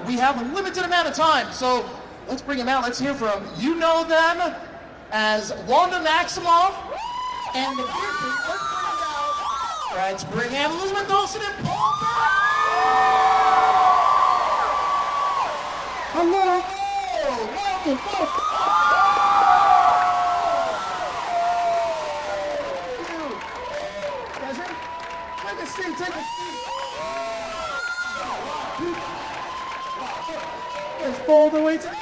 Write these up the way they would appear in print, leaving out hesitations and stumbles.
we have a limited amount of time, so let's bring them out. Let's hear from, you know them as Wanda Maximoff and the Vision. Let's bring out Elizabeth Olsen and Paul Hello. Welcome. Take a seat, take a seat. Let's fall the way to...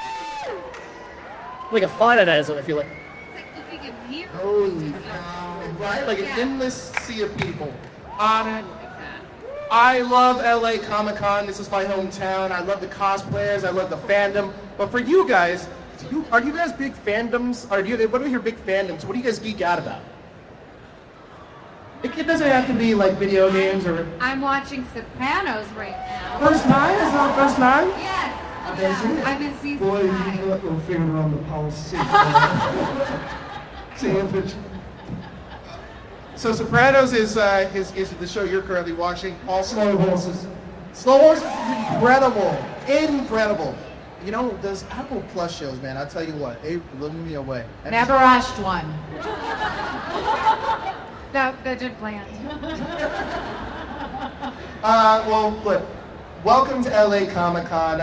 Like a fight at it, I feel like. It's like looking at me. Holy cow. Right? Like an endless sea of people. I love LA Comic-Con. This is my hometown. I love the cosplayers. I love the fandom. But for you guys, are you guys big fandoms? What are your big fandoms? What do you guys geek out about? It doesn't have to be like video games or... I'm watching Sopranos right now. First time? Is that first time? Yes. Amazing. I'm in season Boy, 5. you got your finger on the pulse. See a picture. So Sopranos is the show you're currently watching. Also, Slow horses. Slow Horses is incredible. Incredible. You know, those Apple Plus shows, man, I'll tell you what, they blew me away. Never watched one. No, they didn't plan. Well, look, welcome to LA Comic-Con.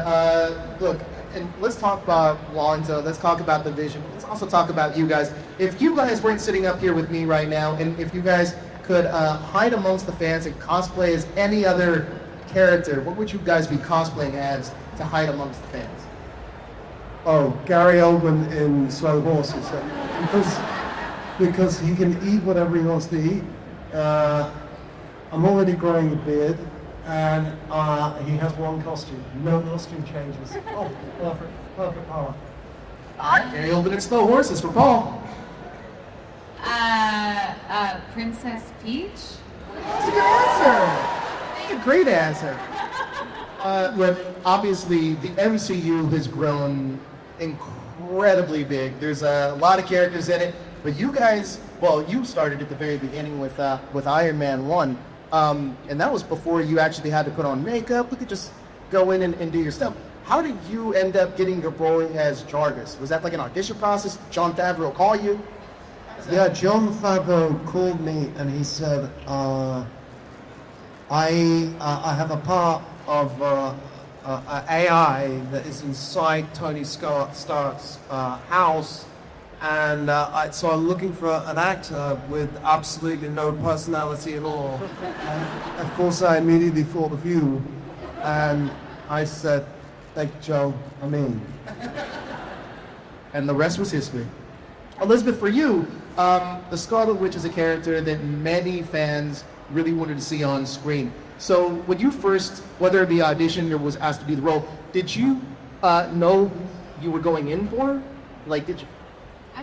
Look, and let's talk about Wanda, let's talk about the Vision, let's also talk about you guys. If you guys weren't sitting up here with me right now, and if you guys could hide amongst the fans and cosplay as any other character, what would you guys be cosplaying as to hide amongst the fans? Oh, Gary Oldman in Slow Horses. Because he can eat whatever he wants to eat. I'm already growing a beard, and he has one costume. No costume changes. Oh, perfect power. Alright, Gary Oldman in Slow Horses for Paul. Princess Peach? That's a good answer. That's a great answer. Obviously, the MCU has grown incredibly big. There's a lot of characters in it, but you guys, well, you started at the very beginning with Iron Man 1, and that was before you actually had to put on makeup. We could just go in and do your stuff. How did you end up getting your role as Jarvis? Was that like an audition process? Jon Favreau call you? Yeah, Jon Favreau called me and he said, I have a part of AI that is inside Tony Stark's house, and so I'm looking for an actor with absolutely no personality at all. And of course, I immediately thought of you, and I said, "Thank you, Joe. I'm in." And the rest was history. Elizabeth, for you, the Scarlet Witch is a character that many fans really wanted to see on screen. So when you first, whether it be auditioned or was asked to do the role, did you know you were going in for? Like, did you?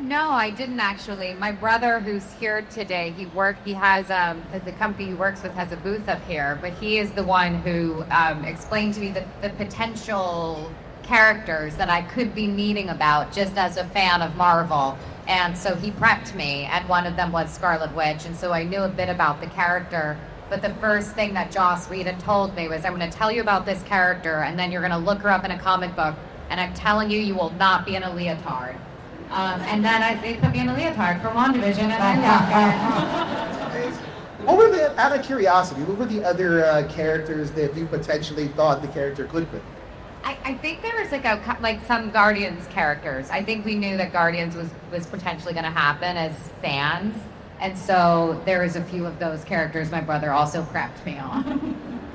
No, I didn't actually. My brother, who's here today, he has, the company he works with has a booth up here, but he is the one who explained to me the potential characters that I could be meeting about just as a fan of Marvel. And so he prepped me, and one of them was Scarlet Witch, and so I knew a bit about the character. But the first thing that Joss Whedon told me was, I'm going to tell you about this character, and then you're going to look her up in a comic book, and I'm telling you, you will not be in a leotard. And then they put me in a leotard for WandaVision, and I loved it. What were the, out of curiosity, what were the other characters that you potentially thought the character could be? I think there was like some Guardians characters. I think we knew that Guardians was potentially going to happen as fans. And so there was a few of those characters my brother also prepped me on.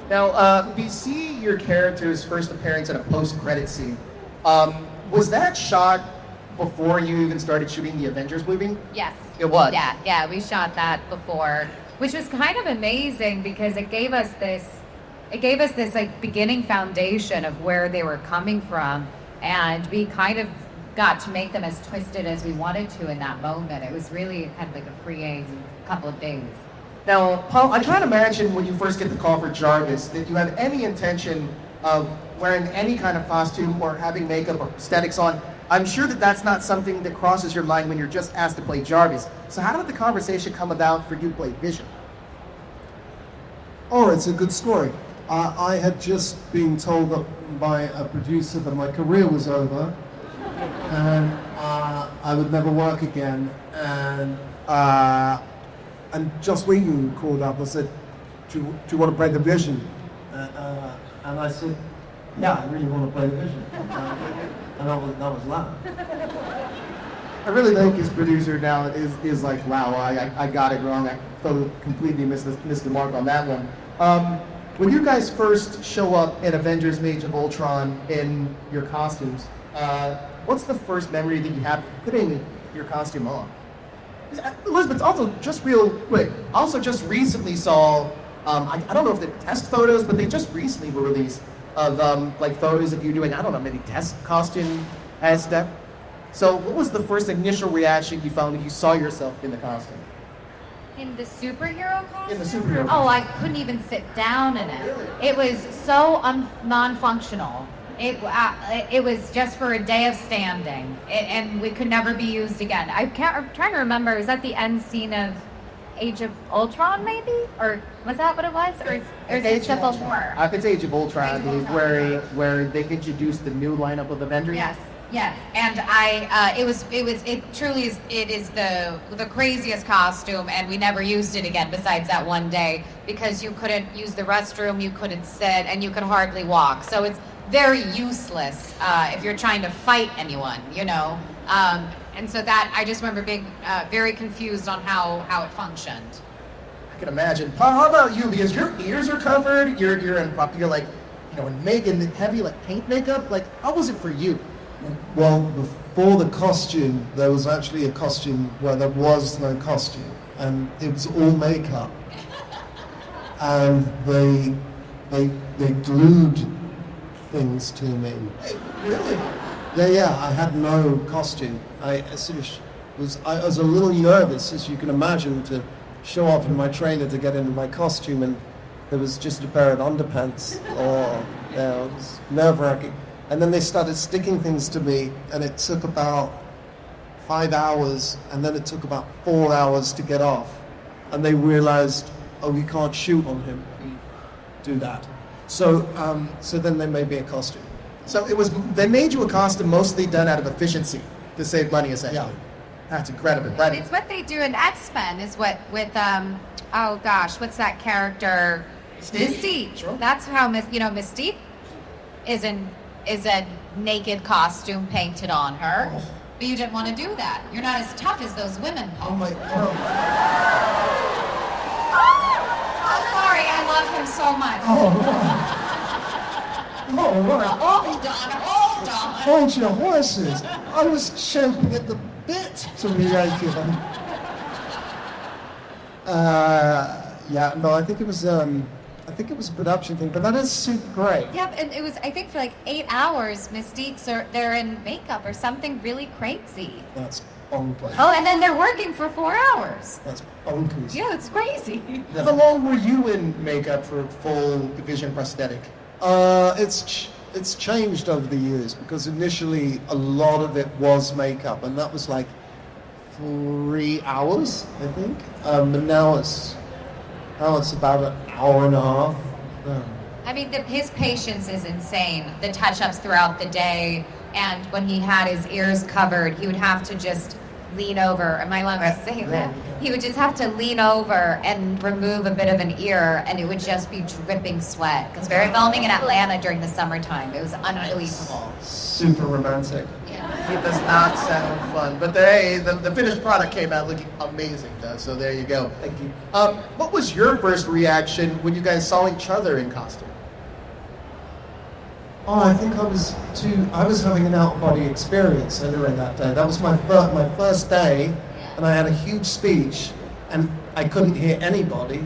Now, we see your character's first appearance in a post-credit scene. Was that shot before you even started shooting the Avengers movie? Yes. It was? Yeah, we shot that before, which was kind of amazing because it gave us this like beginning foundation of where they were coming from, and we kind of got to make them as twisted as we wanted to in that moment. It was really kind of like a free couple of days. Now, Paul, I can't imagine when you first get the call for Jarvis that you have any intention of wearing any kind of costume or having makeup or prosthetics on. I'm sure that that's not something that crosses your mind when you're just asked to play Jarvis. So how did the conversation come about for you to play Vision? Oh, it's a good story. I had just been told that by a producer that my career was over, and I would never work again. And Joss Whedon called up and said, "Do you want to play the Vision?" And I said, "Yeah, I really want to play the Vision." And that was that. I really think his producer now is like, wow, I got it wrong. I totally completely missed the mark on that one. When you guys first show up in Avengers Age of Ultron in your costumes, what's the first memory that you have putting your costume on? Elizabeth, also just real quick, also just recently saw, I don't know if they're test photos, but they just recently were released of like photos of you doing, I don't know, maybe test costume as stuff. So what was the first initial reaction you found when you saw yourself in the costume? In the superhero costume? In the superhero Oh, I couldn't even sit down in it. It was so non-functional. It was just for a day of standing, and we could never be used again. I'm trying to remember, was that the end scene of Age of Ultron, maybe? Or was that what it was? Or is it Civil War? It's Age of Ultron, I believe, where they introduced the new lineup of Avengers. Yes. Yes, and it truly is the craziest costume, and we never used it again besides that one day because you couldn't use the restroom, you couldn't sit, and you could hardly walk. So it's very useless if you're trying to fight anyone, you know. And so that I just remember being very confused on how it functioned. I can imagine. How about you? Because your ears are covered, you're like, you know, in heavy like paint makeup. Like, how was it for you? Well, before the costume, there was actually a costume where there was no costume, and it was all makeup. And they glued things to me. Really? Yeah. I had no costume. I was a little nervous, as you can imagine, to show up in my trailer to get into my costume, and there was just a pair of underpants. It was nerve-wracking. And then they started sticking things to me, and it took about 5 hours, and then it took about 4 hours to get off. And they realized, oh, we can't shoot on him. We do that. So then they made me a costume. So they made you a costume mostly done out of efficiency to save money, essentially. Yeah. That's incredible. It's what they do in X-Men is what with oh gosh, what's that character? Mystique. Sure. That's how Mystique is a naked costume painted on her. Oh. But you didn't want to do that. You're not as tough as those women, Paul. Oh my God. I'm sorry, I love him so much. Hold on. Hold your horses. I was champing at the bit to relate to them. I think it was a production thing, but that is super great. Yep, and it was, I think, for like 8 hours, they're in makeup or something really crazy. That's bonkers. Oh, and then they're working for 4 hours. That's bonkers. Yeah, it's crazy. How long were you in makeup for full Vision prosthetic? It's changed over the years, because initially a lot of it was makeup, and that was like 3 hours, I think. And now it's about an hour and a half. I mean, his patience is insane. The touch-ups throughout the day, and when he had his ears covered, he would have to just lean over. Am I allowed to say that? He would just have to lean over and remove a bit of an ear, and it would just be dripping sweat. Because we were filming in Atlanta during the summertime. It was unbelievable. Super romantic. It does not sound fun, but the finished product came out looking amazing, though. So there you go. Thank you. What was your first reaction when you guys saw each other in costume? Oh, I think I was having an out-of-body experience earlier in that day. That was my first day, and I had a huge speech, and I couldn't hear anybody.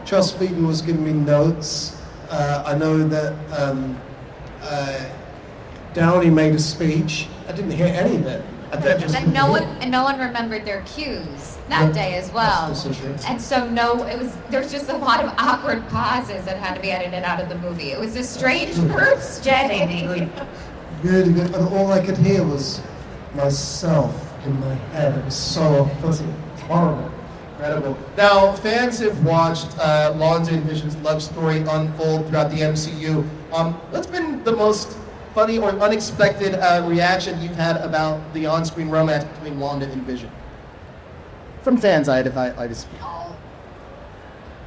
Joss Whedon was giving me notes. I know that Downey made a speech. I didn't hear any of it. And no one remembered their cues that day as well. That's also true. And so there was just a lot of awkward pauses that had to be edited out of the movie. It was a strange first Jenny. Really good. And all I could hear was myself in my head. It was so fuzzy. Horrible. Incredible. Now, fans have watched Wanda and Vision's love story unfold throughout the MCU. What's been the most funny or unexpected reaction you've had about the on-screen romance between Wanda and Vision? From fans, I just. Oh,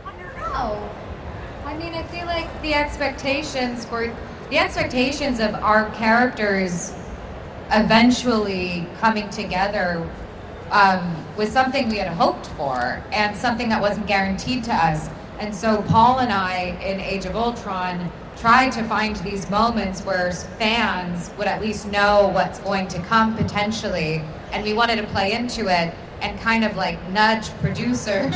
I don't know. I mean, I feel like the expectations of our characters eventually coming together was something we had hoped for and something that wasn't guaranteed to us. And so Paul and I in Age of Ultron tried to find these moments where fans would at least know what's going to come potentially, and we wanted to play into it and kind of like nudge producers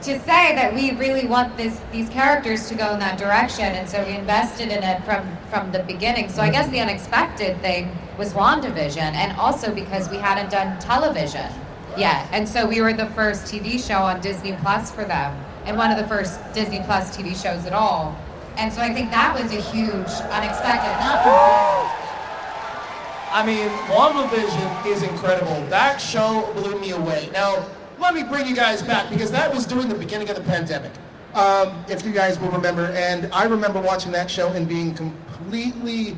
to say that we really want these characters to go in that direction, and so we invested in it from the beginning. So I guess the unexpected thing was WandaVision, and also because we hadn't done television yet, and so we were the first TV show on Disney Plus for them, and one of the first Disney Plus TV shows at all. And so I think that was a huge unexpected. I mean, WandaVision is incredible. That show blew me away. Now, let me bring you guys back, because that was during the beginning of the pandemic. If you guys will remember, and I remember watching that show and being completely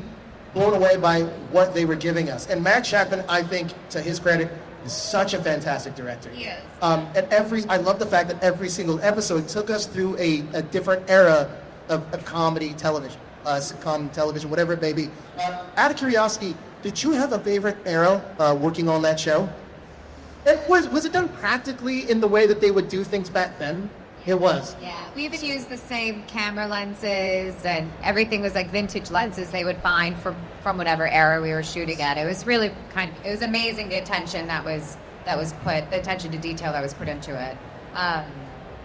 blown away by what they were giving us. And Matt Shakman, I think, to his credit, is such a fantastic director. He is. I love the fact that every single episode took us through a different era of comedy television, sitcom television, whatever it may be. Out of curiosity, did you have a favorite era working on that show? And was it done practically in the way that they would do things back then? It was. Yeah, we even used the same camera lenses, and everything was like vintage lenses they would find from whatever era we were shooting at. It was really it was amazing, the attention that was put, the attention to detail that was put into it.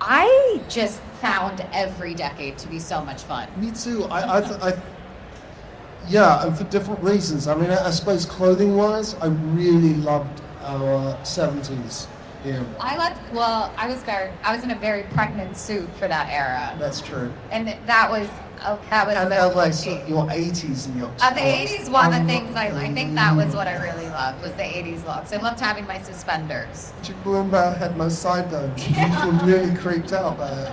I just found every decade to be so much fun. Me too. Yeah, and for different reasons. I mean, I suppose clothing-wise, I really loved our 70s era. I was in a very pregnant suit for that era. That's true. And that was And like your 80s and your the 80s, one of the things I think that was what I really loved, was the 80s looks. I loved having my suspenders. Do you remember I had my side domes? You were really creeped out by it.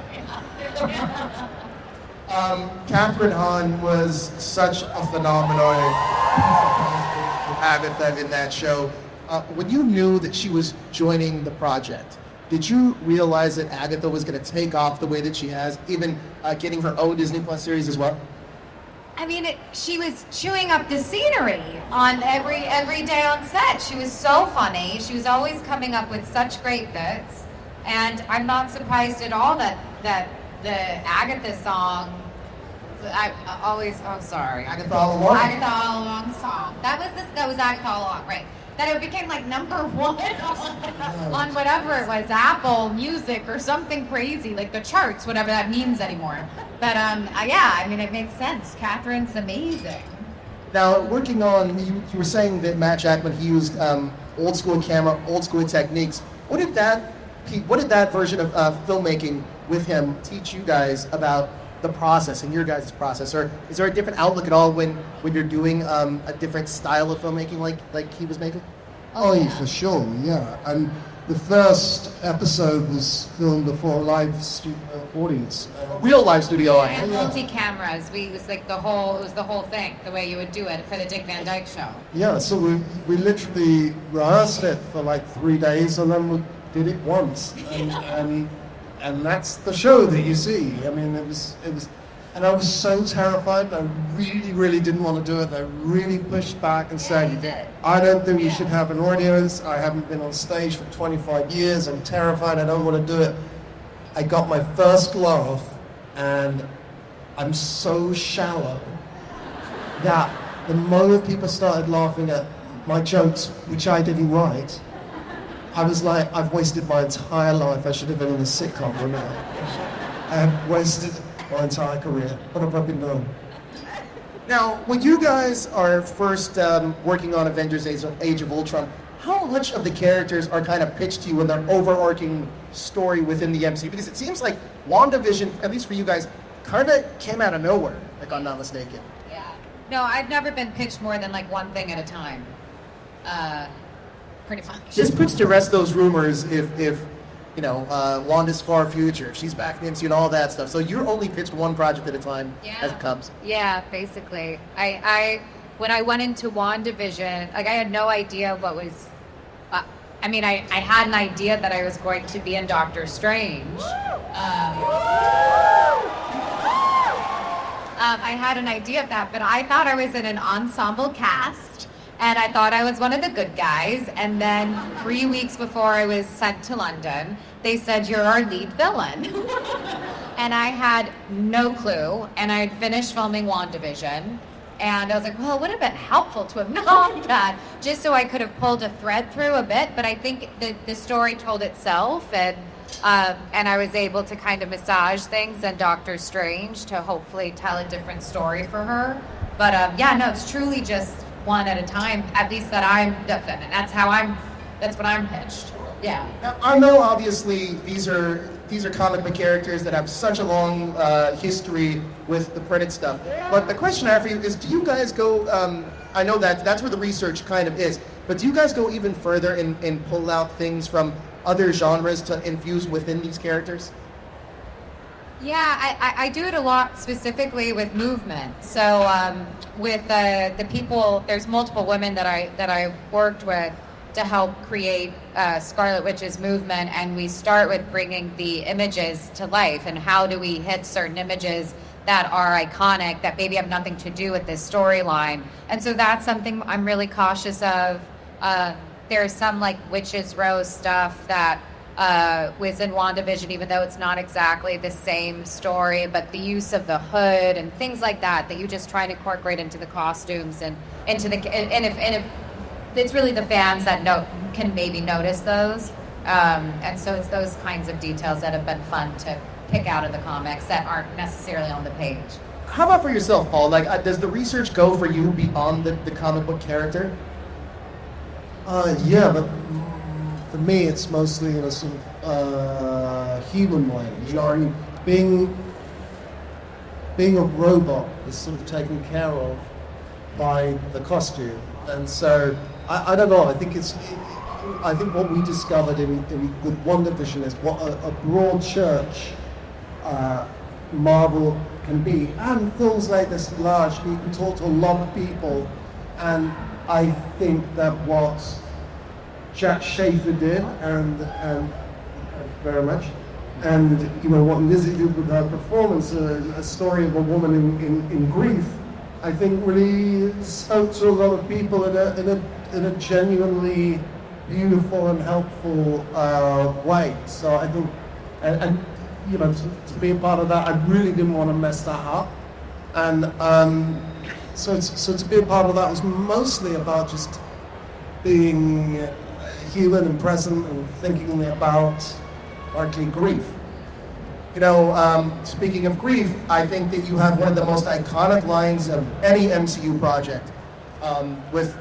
Catherine Hahn was such a phenomenon Agatha in that show. When you knew that she was joining the project, did you realize that Agatha was going to take off the way that she has, even getting her own Disney Plus series as well? I mean, she was chewing up the scenery on every day on set. She was so funny. She was always coming up with such great bits, and I'm not surprised at all that the Agatha song. Agatha All Along song. That was Agatha All Along, right? That it became like number one on whatever it was, Apple Music or something crazy, like the charts, whatever that means anymore. But yeah, I mean, it makes sense. Catherine's amazing. Now, working on, you were saying that Matt Shakman, he used old school camera, old school techniques. What did that version of filmmaking with him teach you guys about the process and your guys' process? Or is there a different outlook at all when you're doing a different style of filmmaking like he was making? Oh, yeah, for sure, yeah. And the first episode was filmed before a live audience. Real live studio audience. And multi-cameras. It was the whole thing, the way you would do it for the Dick Van Dyke Show. Yeah, so we literally rehearsed it for like 3 days, and then we did it once. And that's the show that you see. I mean, it was, and I was so terrified. I really, really didn't want to do it. I really pushed back and said, I don't think we should have an audience. I haven't been on stage for 25 years. I'm terrified. I don't want to do it. I got my first laugh, and I'm so shallow that the moment people started laughing at my jokes, which I didn't write, I was like, I've wasted my entire life. I should have been in a sitcom by now. I have wasted my entire career. What have I been doing? Now, when you guys are first working on Avengers Age of Ultron, how much of the characters are kind of pitched to you in their overarching story within the MCU? Because it seems like WandaVision, at least for you guys, kind of came out of nowhere, if I'm not mistaken. Yeah. No, I've never been pitched more than like one thing at a time. Pretty fun. Just puts to rest those rumors if Wanda's far future. She's back in the MCU and all that stuff. So you're only pitched one project at a time as it comes. Yeah, basically. I when I went into WandaVision, like I had no idea what was. I had an idea that I was going to be in Doctor Strange. I had an idea of that, but I thought I was in an ensemble cast, and I thought I was one of the good guys. And then 3 weeks before I was sent to London, they said, "You're our lead villain." And I had no clue, and I had finished filming WandaVision. And I was like, well, it would have been helpful to have known that, just so I could have pulled a thread through a bit. But I think the story told itself, and I was able to kind of massage things in Doctor Strange to hopefully tell a different story for her. But it's truly just one at a time. At least that's what I'm pitched. Yeah. Now, I know obviously these are comic book characters that have such a long history with the printed stuff. But the question I have for you is, do you guys go, I know that's where the research kind of is, but do you guys go even further and pull out things from other genres to infuse within these characters? Yeah, I do it a lot specifically with movement. So with the people, there's multiple women that I worked with to help create Scarlet Witch's movement, and we start with bringing the images to life, and how do we hit certain images that are iconic that maybe have nothing to do with this storyline. And so that's something I'm really cautious of. There's some like Witches Row stuff that was in WandaVision, even though it's not exactly the same story, but the use of the hood and things like that you just try to incorporate into the costumes and into the if it's really the fans that can maybe notice those, and so it's those kinds of details that have been fun to pick out of the comics that aren't necessarily on the page. How about for yourself, Paul? Like, does the research go for you beyond the comic book character? Yeah, but for me, it's mostly in a sort of human way. Being a robot is sort of taken care of by the costume, and so I don't know. I think what we discovered with WandaVision is what a broad church Marvel can be, and feels like this large. We talk to a lot of people, and I think that what Jack Schaefer did, and very much, and what Lizzie did with her performance, a story of a woman in grief, I think really spoke to a lot of people in a genuinely beautiful and helpful way. So I think, and to be a part of that, I really didn't want to mess that up, and so to be a part of that was mostly about just being human and present and thinking about largely grief. Speaking of grief, I think that you have one of the most iconic lines of any MCU project, with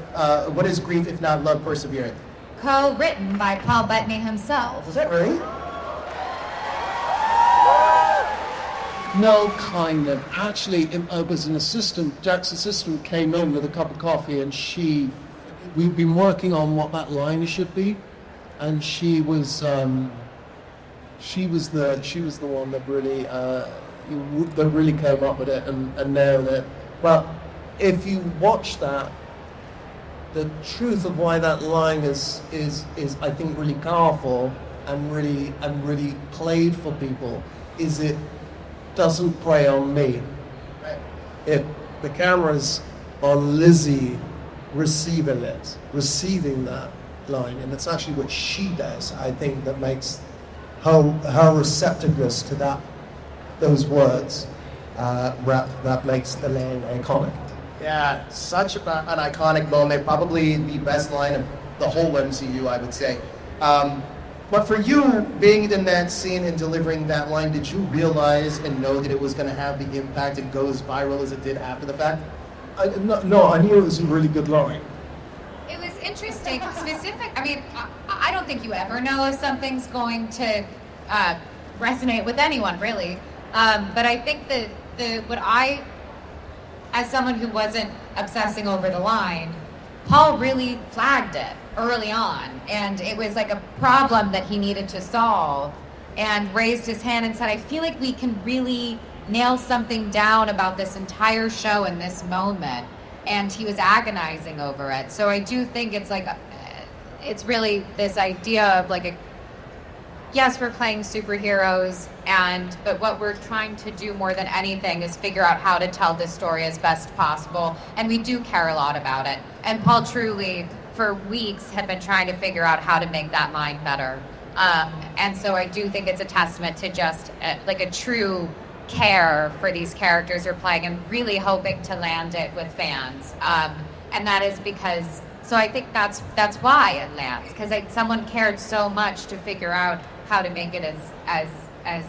what is grief if not love persevereth? Co-written by Paul Bettany himself. Is that right? No, kind of. Actually, it was an assistant. Jack's assistant came in with a cup of coffee, and we've been working on what that line should be, and she was the one that really came up with it and nailed it. But if you watch that, the truth of why that line is I think really powerful and really played for people is it doesn't prey on me. The camera's on Lizzie receiving that line, and it's actually what she does, I think, that makes her receptiveness to those words that makes the line iconic. Yeah, such an iconic moment, probably the best line of the whole MCU, I would say. But for you, being in that scene and delivering that line, did you realize and know that it was going to have the impact and go as viral as it did after the fact? No, I knew it was a really good line. It was interesting, specific. I mean, I don't think you ever know if something's going to resonate with anyone, really. But I think that as someone who wasn't obsessing over the line, Paul really flagged it early on, and it was like a problem that he needed to solve, and raised his hand and said, I feel like we can really nail something down about this entire show in this moment. And he was agonizing over it. So I do think it's like, it's really this idea of like yes, we're playing superheroes, but what we're trying to do more than anything is figure out how to tell this story as best possible. And we do care a lot about it. And Paul truly, for weeks, had been trying to figure out how to make that line better. And so I do think it's a testament to just like a true care for these characters you're playing and really hoping to land it with fans. And that is because, so I think that's why it lands, because someone cared so much to figure out how to make it as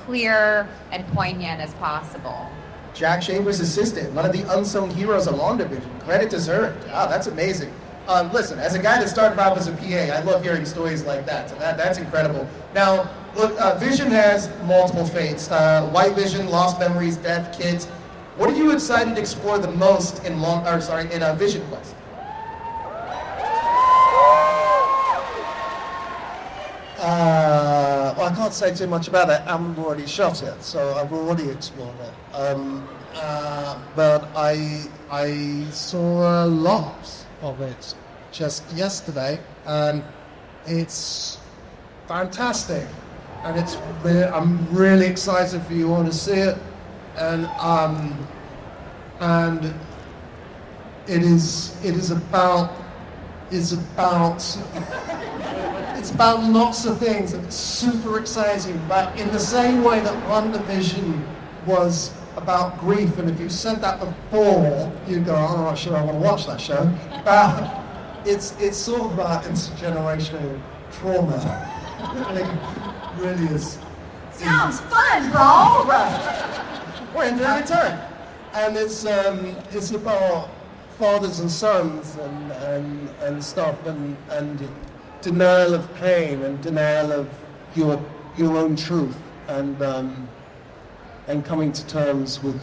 clear and poignant as possible. Jack Shaver's assistant, one of the unsung heroes of WandaVision. Credit deserved. Wow, that's amazing. Listen, as a guy that started off as a PA, I love hearing stories like that. So that's incredible. Now, look, Vision has multiple fates. White Vision, lost memories, death, kids. What are you excited to explore the most in Visionquest? Well, I can't say too much about it. I've already shot it, so I've already explored it. But I saw a lot of it just yesterday, and it's fantastic. And I'm really excited for you all to see it, and it is about it's about lots of things, and it's super exciting, but in the same way that WandaVision was about grief, and if you said that before, you go, oh, I'm not sure I want to watch that show. But it's sort of about intergenerational trauma. It really is. Sounds fun, bro! We're in the return. And it's about fathers and sons and stuff, and denial of pain and denial of your own truth, and coming to terms with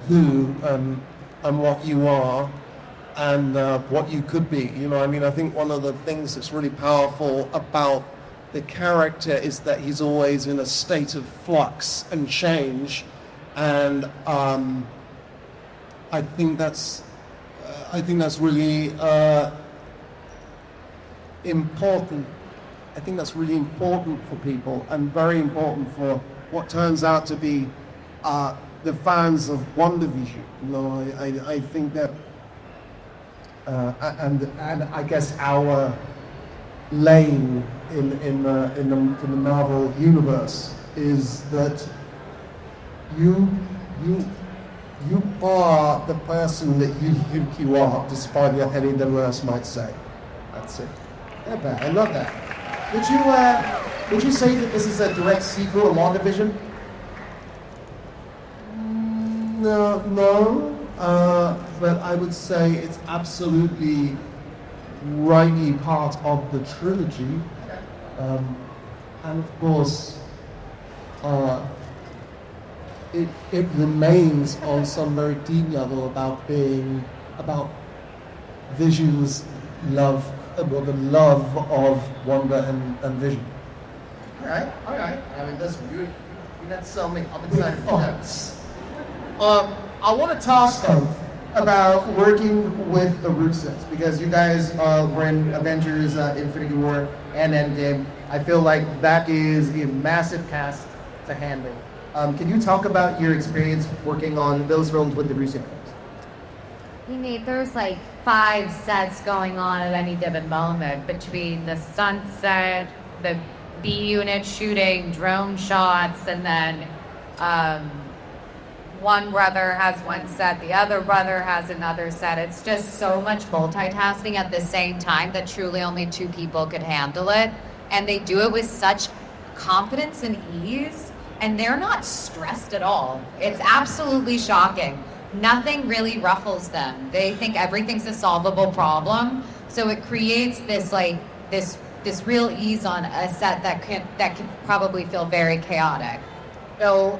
who and what you are and what you could be. You know, I mean, I think one of the things that's really powerful about the character is that he's always in a state of flux and change, and I think that's really important. I think that's really important for people, and very important for what turns out to be the fans of WandaVision. You know, I think that, and I guess our lane in the Marvel universe is that you are the person that you think you are, despite what any of the rest might say. That's it. Yeah, I love that. Would you say that this is a direct sequel of WandaVision? No. But I would say it's absolutely rightly part of the trilogy. And of course, it remains on some very deep level about Vision's love, well, the love of Wanda and Vision. All right. I mean, that's good. That's something I'm excited for that. I want to talk about working with the Russos, because you guys were in Avengers, Infinity War, and Endgame. I feel like that is a massive cast to handle. Can you talk about your experience working on those films with the Russos? There's like 5 sets going on at any given moment, between the sunset, the B unit shooting drone shots, and then one brother has one set, the other brother has another set. It's just so much multitasking at the same time that truly only 2 people could handle it. And they do it with such confidence and ease, and they're not stressed at all. It's absolutely shocking. Nothing really ruffles them. They think everything's a solvable problem. So it creates this real ease on a set that can probably feel very chaotic. Now,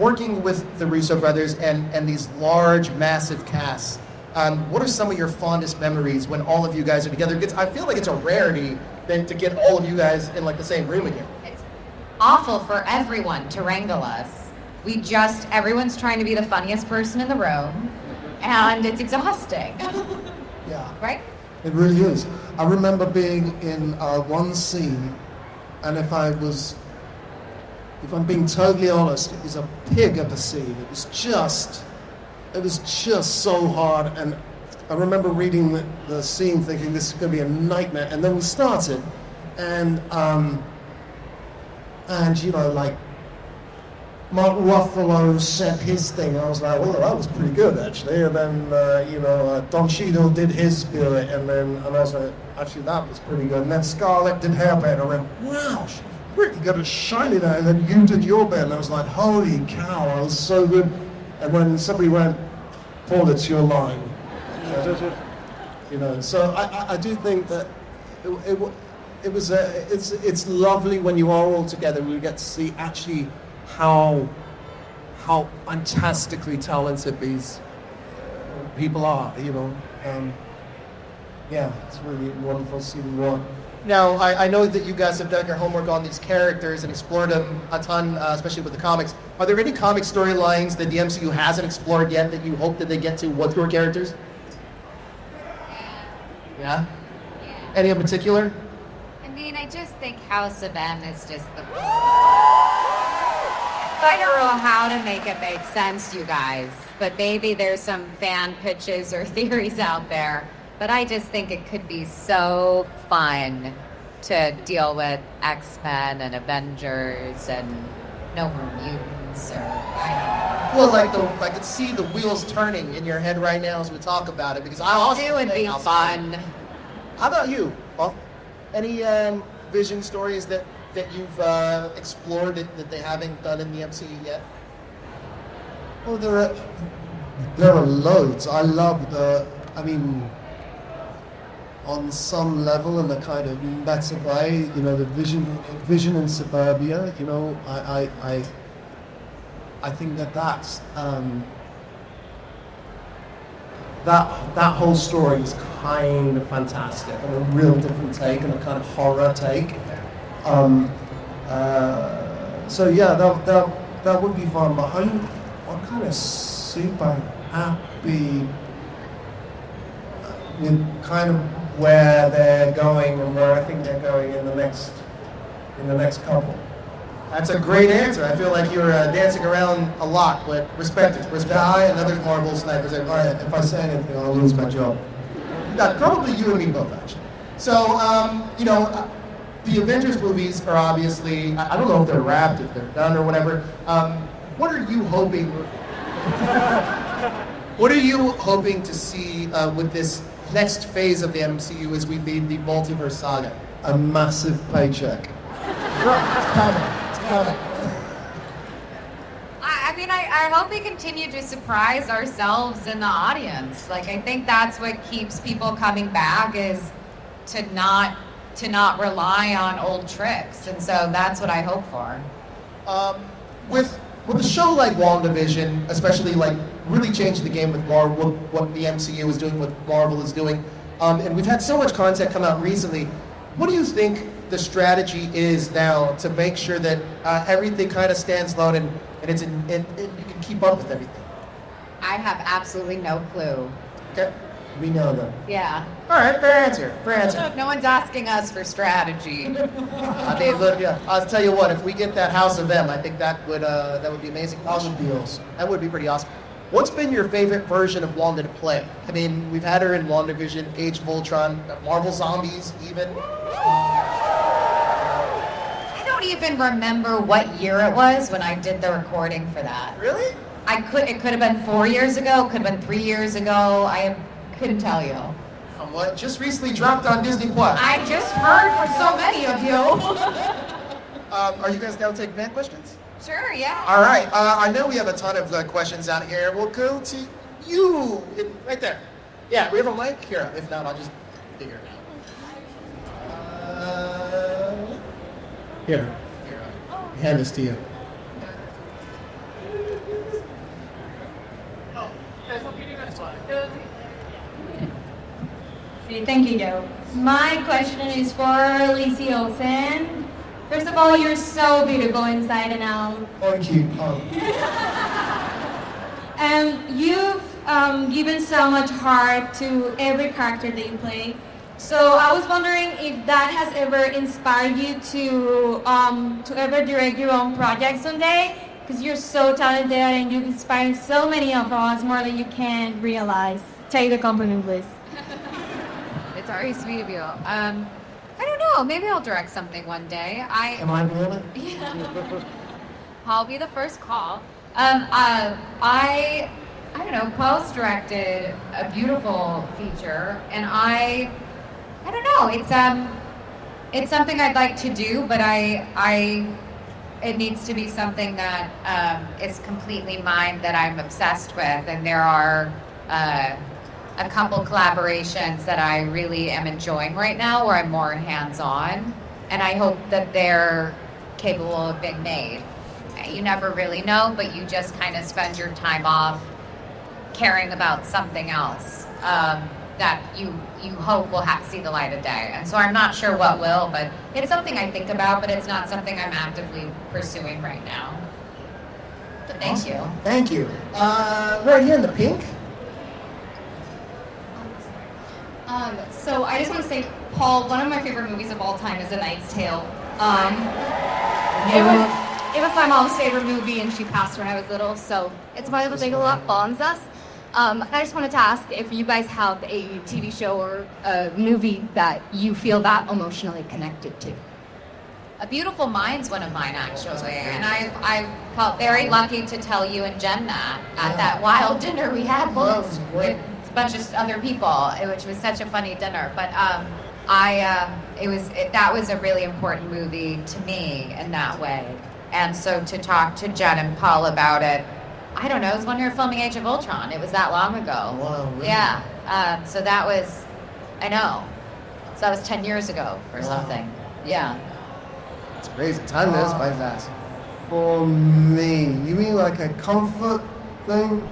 working with the Russo brothers and these large, massive casts, What are some of your fondest memories when all of you guys are together? I feel like it's a rarity then to get all of you guys in like the same room again. It's awful for everyone to wrangle us. Everyone's trying to be the funniest person in the room, and it's exhausting. Yeah. Right? It really is. I remember being in one scene, and if I'm being totally honest, it was a pig of a scene. It was just so hard. And I remember reading the scene thinking this is going to be a nightmare. And then we started, and you know, like, Mark Ruffalo said his thing. I was like, well, that was pretty good, actually. And then, Don Cheadle did his bit, and I was like, actually, that was pretty good. And then Scarlett did her bit, and I went, wow, she's pretty good at shining that. And then you did your bit, and I was like, holy cow, that was so good. And when somebody went, Paul, it's your line. So I do think that it's lovely when you are all together. We get to see actually how fantastically talented these people are, it's really wonderful seeing one. Now, I know that you guys have done your homework on these characters and explored them a ton, especially with the comics. Are there any comic storylines that the MCU hasn't explored yet that you hope that they get to with your characters? Yeah? Any in particular? I mean, I just think House of M is just the... I don't know how to make it make sense, you guys, but maybe there's some fan pitches or theories out there. But I just think it could be so fun to deal with X-Men and Avengers and no more mutants, or I Well, I could see the wheels turning in your head right now as we talk about it, because I also don't know. It would be think fun. How about you, Paul? Any Vision stories that you've explored that they haven't done in the MCU yet? Well, there are loads. I love on some level, in a kind of meta way, the Vision in suburbia. I think that's that whole story is kind of fantastic and a real different take and a kind of horror take. So yeah, that would be fun. But I'm kind of super happy with kind of where they're going and where I think they're going in the next couple. That's a great answer. I feel like you're dancing around a lot, but respect it. Respect I and other Marvel snipers. If I say anything, I'll lose my job. Probably you and me both, actually. So, the Avengers movies are obviously, I don't know if they're wrapped, if they're done or whatever. What are you hoping? What are you hoping to see with this next phase of the MCU as we lead the multiverse saga? A massive paycheck. It's coming. I hope we continue to surprise ourselves and the audience. Like, I think that's what keeps people coming back, is to not rely on old tricks, and so that's what I hope for. With a show like WandaVision, especially like really changing the game with Marvel, what the MCU is doing, what Marvel is doing, and we've had so much content come out recently. What do you think the strategy is now to make sure that everything kind of stands alone and you can keep up with everything? I have absolutely no clue. Okay. We know that. Yeah. All right, fair answer. No one's asking us for strategy. I mean, look, yeah. I'll tell you what. If we get that House of M, I think that would be amazing. That would be awesome. That would be pretty awesome. What's been your favorite version of Wanda to play? I mean, we've had her in WandaVision, Age of Ultron, Marvel Zombies, even. I don't even remember what year it was when I did the recording for that. Really? It could have been 4 years ago, could have been 3 years ago. I couldn't tell you. What just recently dropped on Disney Plus. I just heard from so many of you. Are you guys down to take fan questions? Sure, yeah. All right. I know we have a ton of questions out here. We'll go to you right there. Yeah, we have a mic here. If not, I'll just figure it out. Here. Hand this to you. Okay, thank you, Joe. My question is for Lizzie Olsen. First of all, you're so beautiful inside and out. Thank you. And you've given so much heart to every character that you play. So I was wondering if that has ever inspired you to ever direct your own project someday, because you're so talented and you've inspired so many of us more than you can realize. Take the compliment, please. It's very sweet of you. I don't know. Maybe I'll direct something one day. Am I really? Yeah. I'll be the first call. I don't know. Paul's directed a beautiful feature, and I don't know. It's something I'd like to do, but it needs to be something that is completely mine, that I'm obsessed with, and there are a couple collaborations that I really am enjoying right now where I'm more hands-on, and I hope that they're capable of being made. You never really know, but you just kind of spend your time off caring about something else that you hope will have to see the light of day. And so I'm not sure what will, but it's something I think about, but it's not something I'm actively pursuing right now. But thank you. Thank you. Right here in the pink. So I just want to say, Paul, one of my favorite movies of all time is A Knight's Tale. It was my mom's favorite movie, and she passed when I was little, so it's one of the things that bonds us. And I just wanted to ask if you guys have a TV show or a movie that you feel that emotionally connected to. A Beautiful Mind's one of mine, actually, and I felt very lucky to tell you and Jen that at that wild dinner we had once with a bunch of other people, which was such a funny dinner. But that was a really important movie to me in that way. And so to talk to Jen and Paul about it, I don't know, it was when we were filming Age of Ultron. It was that long ago. Wow, really? Yeah. So that was, I know. So that was 10 years ago or something. Yeah. It's crazy. Time goes by fast. For me, you mean like a comfort thing?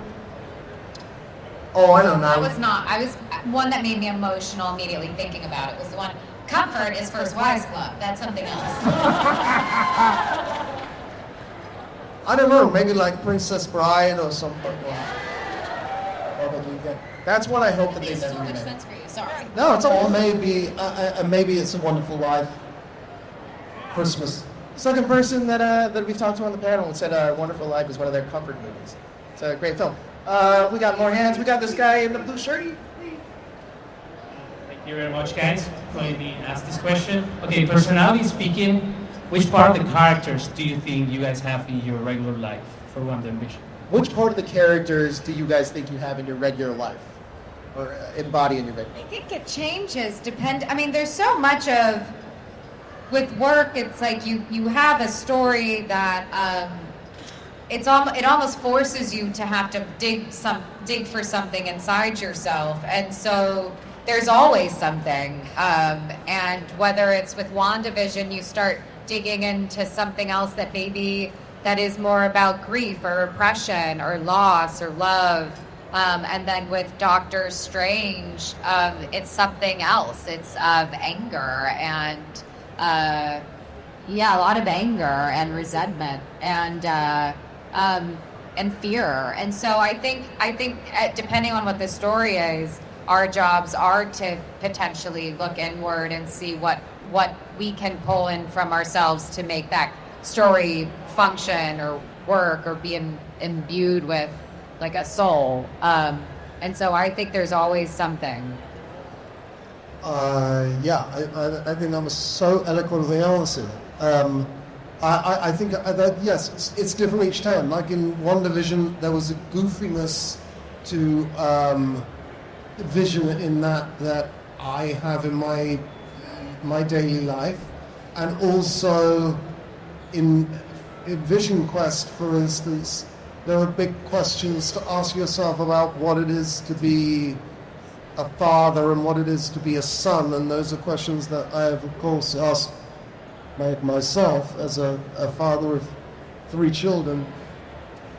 Oh, I don't know. I was one that made me emotional immediately thinking about it was the one. Comfort is First Wives Club. That's something else. I don't know, maybe like Princess Bride or something. Probably, yeah. That's what I hope that they Makes so never much make. sense for you. Sorry. No, it's all Or maybe It's a Wonderful Life. Christmas. Second person that we've talked to on the panel said Wonderful Life is one of their comfort movies. It's a great film. We got more hands. We got this guy in the blue shirt. Thank you very much, guys, for letting me ask this question. Okay, personality speaking, which part of the characters do you think you guys have in your regular life for Wanda and Vision? Which part of the characters do you guys think you have in your regular life? Or embody in your regular life? I think it changes. I mean, there's so much of, with work, it's like you have a story that it almost forces you to have to dig for something inside yourself, and so there's always something. And whether it's with WandaVision, you start digging into something else that maybe that is more about grief or oppression or loss or love. And then with Doctor Strange, it's something else. It's of anger and a lot of anger and resentment and fear. And so I think depending on what the story is, our jobs are to potentially look inward and see what we can pull in from ourselves to make that story function or work or be imbued with like a soul. And so I think there's always something. I think that was so eloquently answered. I think that, yes, it's different each time. Like in WandaVision, there was a goofiness to Vision in that I have in my daily life, and also in Visionquest, for instance, there are big questions to ask yourself about what it is to be a father and what it is to be a son, and those are questions that I have, of course, asked myself as a father of 3 children.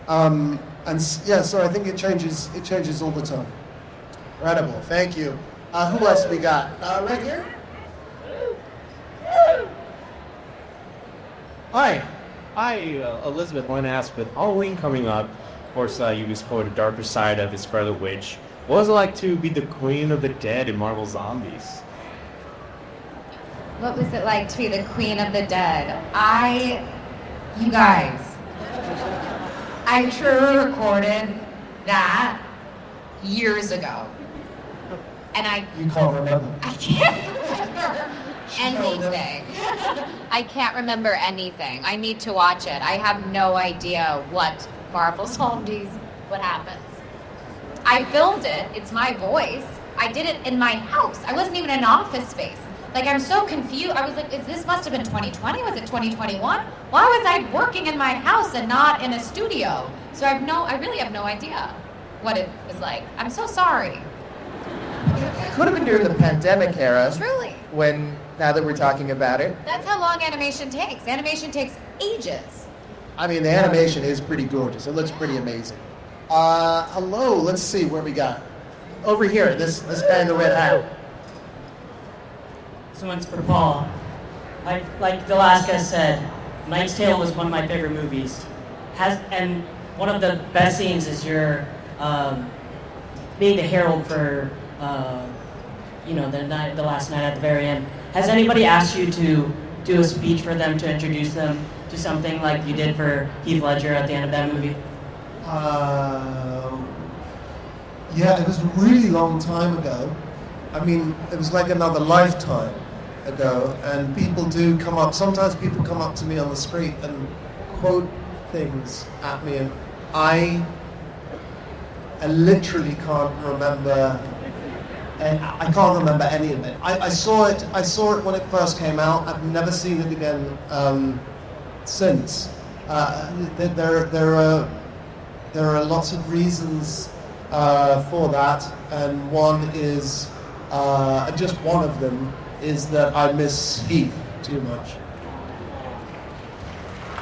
So I think it changes all the time. Incredible. Thank you. Who else we got? Right here? Hi. Elizabeth, want to ask, with Halloween coming up, of course, you explored the darker side of his fellow witch. What was it like to be the queen of the dead in Marvel Zombies? What was it like to be the queen of the dead? You guys, I truly recorded that years ago. And You can't remember. I can't remember anything. I can't remember anything. I need to watch it. I have no idea what Marvel Zombies, what happens. I filmed it. It's my voice. I did it in my house. I wasn't even in an office space. Like, I'm so confused. I was like, this must have been 2020? Was it 2021? Why was I working in my house and not in a studio? So I really have no idea what it was like. I'm so sorry. It could have been during the pandemic era. Truly. Now that we're talking about it. That's how long animation takes. Animation takes ages. I mean, the animation is pretty gorgeous. It looks pretty amazing. Hello, let's see where we got. Over here, this guy in the red hat. This one's for Paul. Like the last guy said, Knight's Tale was one of my favorite movies. And one of the best scenes is your being the herald for the last night at the very end. Has anybody asked you to do a speech for them to introduce them to something like you did for Heath Ledger at the end of that movie? Yeah, it was a really long time ago. I mean, it was like another lifetime ago, and people do come up, sometimes people come up to me on the street and quote things at me, and I literally can't remember, and I can't remember any of it. I saw it when it first came out. I've never seen it again since. There are lots of reasons for that, and one is, just one of them is that I miss Heath too much.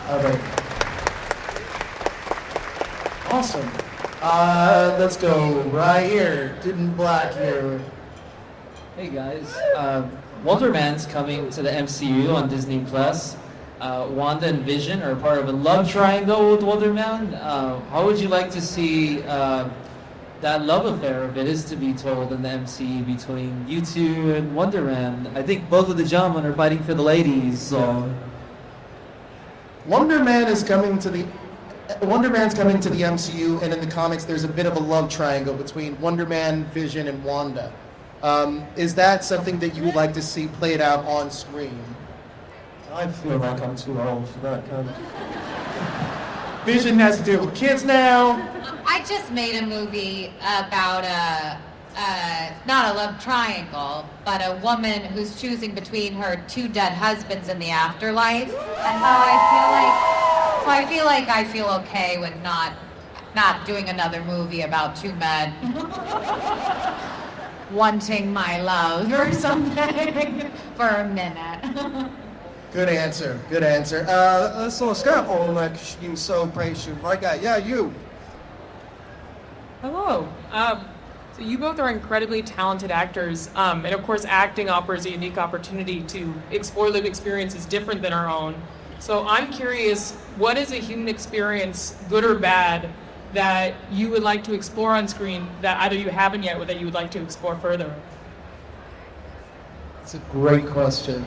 Okay. Awesome. Let's go right here. Dude in black here. Hey guys, Wonder Man's coming to the MCU on Disney Plus. Wanda and Vision are part of a love triangle with Wonder Man. How would you like to see that love affair, if it is to be told in the MCU, between you two and Wonder Man? I think both of the gentlemen are fighting for the ladies, so... Wonder Man's coming to the MCU, and in the comics there's a bit of a love triangle between Wonder Man, Vision, and Wanda. Is that something that you would like to see played out on screen? I feel like I'm too old for that kind of... Vision has to deal with kids now. I just made a movie about not a love triangle, but a woman who's choosing between her two dead husbands in the afterlife, and how I feel like I feel okay with not doing another movie about two men wanting my love or something for a minute. Good answer. Good answer. So Scott, so patient. Right guy. Yeah, you. Hello. So you both are incredibly talented actors, and of course acting offers a unique opportunity to explore lived experiences different than our own. So I'm curious, what is a human experience, good or bad, that you would like to explore on screen that either you haven't yet or that you would like to explore further? It's a great question.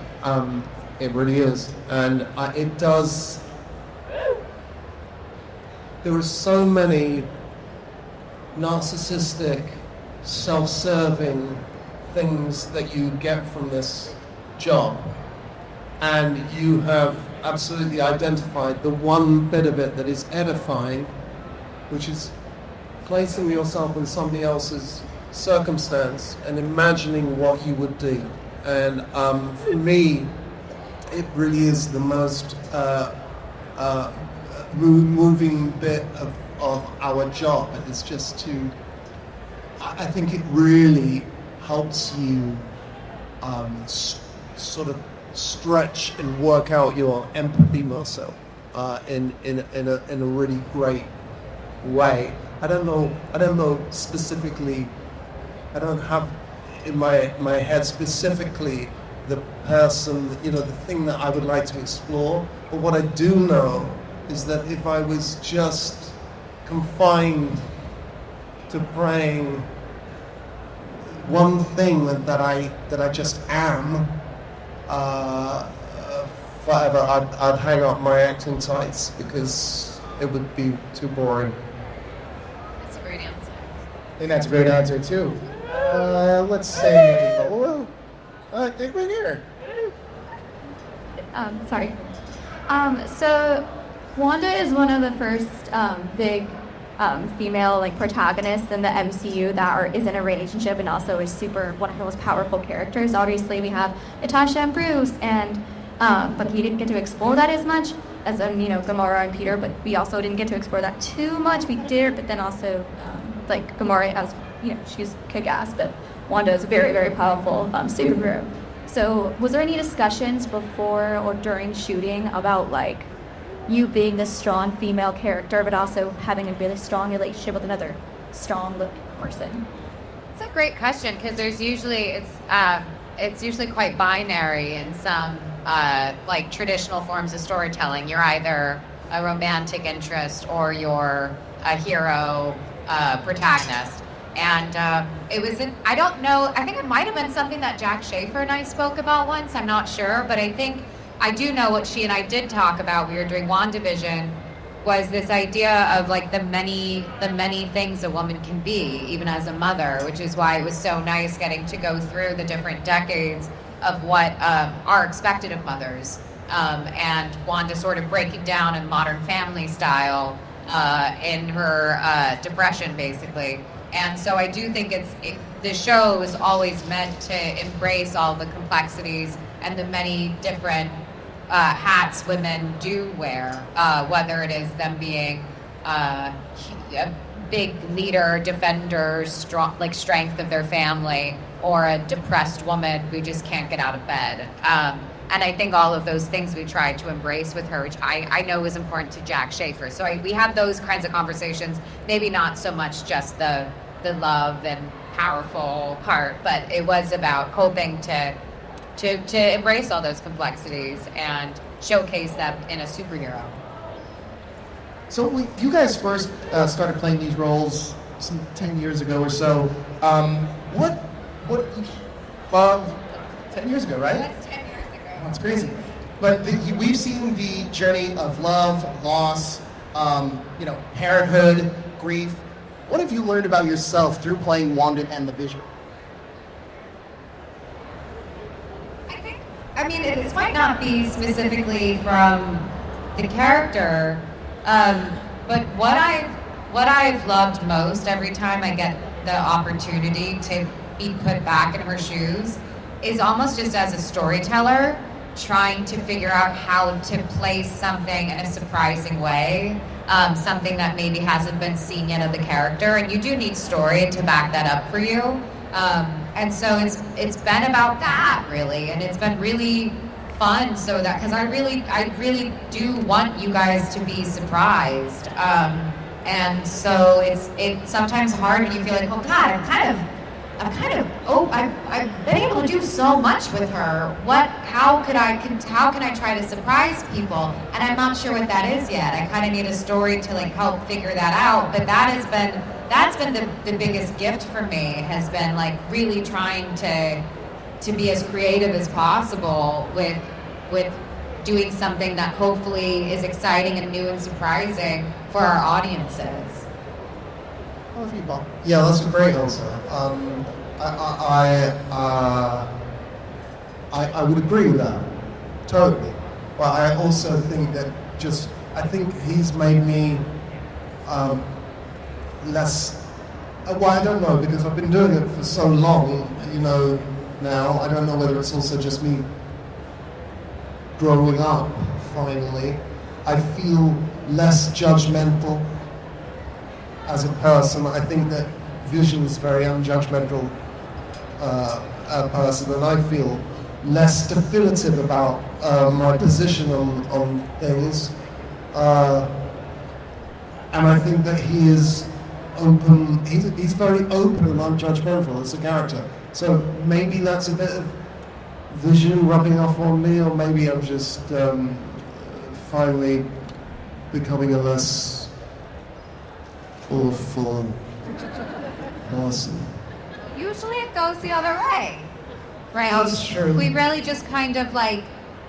It really is, and it does. There are so many narcissistic, self-serving things that you get from this job, and you have absolutely identified the one bit of it that is edifying, which is placing yourself in somebody else's circumstance and imagining what you would do. And for me, it really is the most moving bit of our job. It's just to, I think it really helps you sort of stretch and work out your empathy muscle in a really great way. I don't know specifically. I don't have in my head specifically the person, the thing that I would like to explore. But what I do know is that if I was just confined to playing one thing that I just am, forever, I'd hang up my acting tights because it would be too boring. That's a great answer. I think that's a great answer too. Let's say, right here. Sorry. So Wanda is one of the first big female protagonists in the MCU that is in a relationship and also is one of the most powerful characters. Obviously, we have Natasha and Bruce, and but we didn't get to explore that as much as Gamora and Peter. But we also didn't get to explore that too much. We did, but then also Gamora, as she's kick-ass, but Wanda is a very, very powerful superhero. So was there any discussions before or during shooting about you being this strong female character, but also having a really strong relationship with another strong-looking person? It's a great question because there's usually it's usually quite binary in some traditional forms of storytelling. You're either a romantic interest or you're a hero protagonist. And I don't know, I think it might have been something that Jack Schaefer and I spoke about once, I'm not sure, but I do know what she and I did talk about. We were doing WandaVision, was this idea of the many things a woman can be, even as a mother, which is why it was so nice getting to go through the different decades of what are expected of mothers, and Wanda sort of breaking down in Modern Family style in her depression, basically. And so I do think the show is always meant to embrace all the complexities and the many different hats women do wear, whether it is them being a big leader, defender, strong, strength of their family, or a depressed woman who just can't get out of bed. And I think all of those things we tried to embrace with her, which I know is important to Jack Schaefer. So we had those kinds of conversations, maybe not so much just the love and powerful part, but it was about hoping to embrace all those complexities and showcase them in a superhero. So you guys first started playing these roles some 10 years ago or so. What 10 years ago, right? That's 10 years ago. That's crazy. But we've seen the journey of love, loss, parenthood, grief. What have you learned about yourself through playing Wanda and the Vision? This might not be specifically from the character, but what I've loved most every time I get the opportunity to be put back in her shoes is almost just as a storyteller, trying to figure out how to place something in a surprising way, something that maybe hasn't been seen yet of the character, and you do need story to back that up for you. And so it's been about that, really, and it's been really fun. So that because I really do want you guys to be surprised, and so it's sometimes hard when you feel like, oh God, I've been able to do so much with her. How can I try to surprise people? And I'm not sure what that is yet. I kind of need a story to help figure that out. But that's been the biggest gift for me, has been really trying to be as creative as possible with doing something that hopefully is exciting and new and surprising for our audiences. Yeah, that's a great answer. I would agree with that, totally. But I also think that I think he's made me less. Well, I don't know, because I've been doing it for so long, now. I don't know whether it's also just me growing up, finally. I feel less judgmental as a person. I think that Vision is a very unjudgmental person, and I feel less definitive about my position on things. And I think that he is open. He's very open and unjudgmental as a character. So maybe that's a bit of Vision rubbing off on me, or maybe I'm just finally becoming a less awful person. Usually it goes the other way, right? That's true. We really just kind of like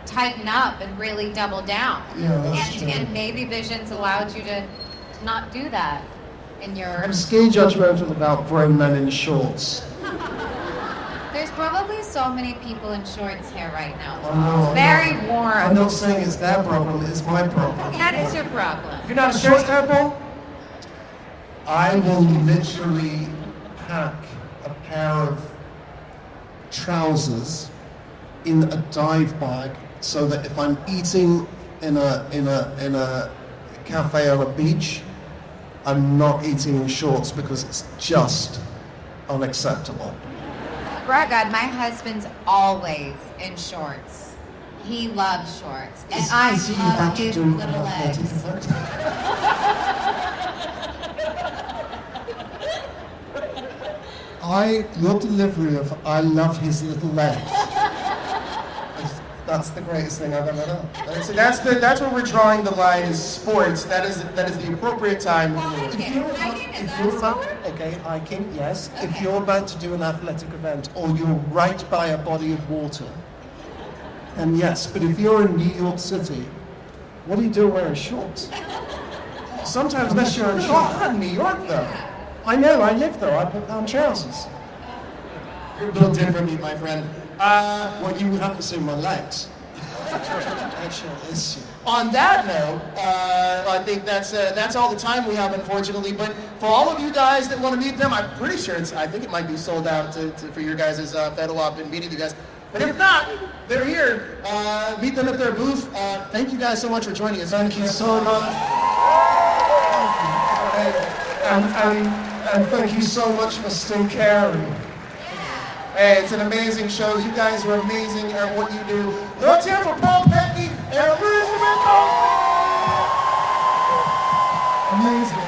tighten up and really double down. Yeah, that's true. And maybe Vision's allowed you to not do that in your... I'm scared judgmental about grown men in shorts. There's probably so many people in shorts here right now. Oh, It's very warm. I'm not saying it's their problem, it's my problem. That is your problem. You're not a shorts guy, Paul? I will literally pack a pair of trousers in a dive bag so that if I'm eating in a cafe on a beach, I'm not eating in shorts because it's just unacceptable. God, my husband's always in shorts. He loves shorts. And Is I he love about to his do little an legs. athletic event? Your delivery of "I love his little legs." That's the greatest thing I've ever done. So that's where we're drawing the line is sports. That is the appropriate time. Hiking is that a sport? Okay, hiking, yes. If you're about to do an athletic event or you're right by a body of water, then yes. But if you're in New York City, what do you do wearing shorts? Sometimes unless you're in shorts. Not in New York though. I know, I live there. I put on trousers. You're built differently, my friend. Well, you haven't seen my legs. Actual issue. On that note, I think that's all the time we have, unfortunately. But for all of you guys that want to meet them, I'm pretty sure I think it might be sold out for your guys' photo op and meeting you guys. But if not, they're here. Meet them at their booth. Thank you guys so much for joining us. Thank you so much. And thank you so much for still caring. Hey, it's an amazing show. You guys are amazing at what you do. Let's hear for Paul Bettany and Elizabeth. Amazing.